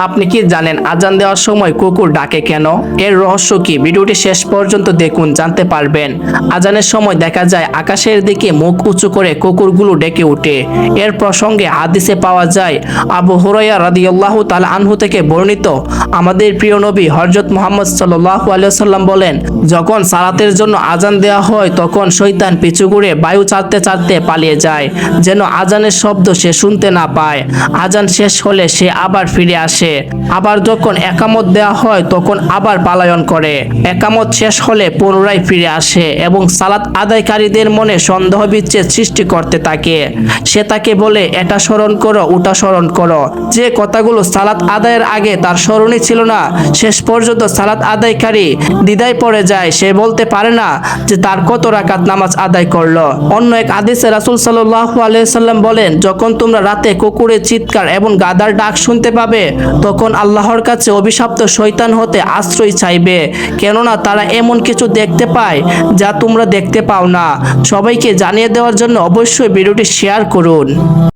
আপনি কি জানেন আজান দেওয়ার সময় কুকুর ডাকে কেন? এর রহস্য কি? ভিডিওটি শেষ পর্যন্ত দেখুন, জানতে পারবেন। আজানের সময় দেখা যায় আকাশের দিকে মুখ উঁচু করে কুকুরগুলো ডেকে ওঠে। এর প্রসঙ্গে হাদিসে পাওয়া যায়, আবু হুরায়রা রাদিয়াল্লাহু তাআলা আনহু থেকে বর্ণিত, আমাদের প্রিয় নবী হযরত মুহাম্মদ সাল্লাল্লাহু আলাইহি ওয়াসাল্লাম বলেন, যখন সালাতের জন্য আজান দেওয়া হয় তখন শয়তান পিছু ঘুরে বায়ু চাটতে চাটতে পালিয়ে যায়, যেন আজানের শব্দ সে শুনতে না পায়। আজান শেষ হলে সে আবার ফিরে আসে। আবার যখন একামত দেওয়া হয় তখন আবার পালায়ন করে। একামত শেষ হলে পুনরায় ফিরে আসে এবং সালাত আদায়কারীদের মনে সন্দেহ বিচ্ছেদ সৃষ্টি করতে থাকে। সে তাকে বলে, এটা স্মরণ করো, ওটা স্মরণ করো। যে কথাগুলো সালাত আদায়ের আগে তার স্মরণই ছিল না, শেষ পর্যন্ত সালাত আদায়কারী দ্বিধায় পড়ে যায়। সে বলতে পারে না যে তার কত রাকাত নামাজ আদায় করলো। অন্য এক হাদিসে রাসূল সাল্লাল্লাহু আলাইহি সাল্লাম বলেন, যখন তোমরা রাতে কুকুরের চিৎকার এবং গাধার ডাক শুনতে পাবে তখন আল্লাহর কাছে অভিশপ্ত শয়তান হতে আশ্রয় চাইবে, কেননা তারা এমন কিছু দেখতে পায় যা তোমরা দেখতে পাও না। সবাইকে জানিয়ে দেওয়ার জন্য অবশ্যই ভিডিওটি শেয়ার করুন।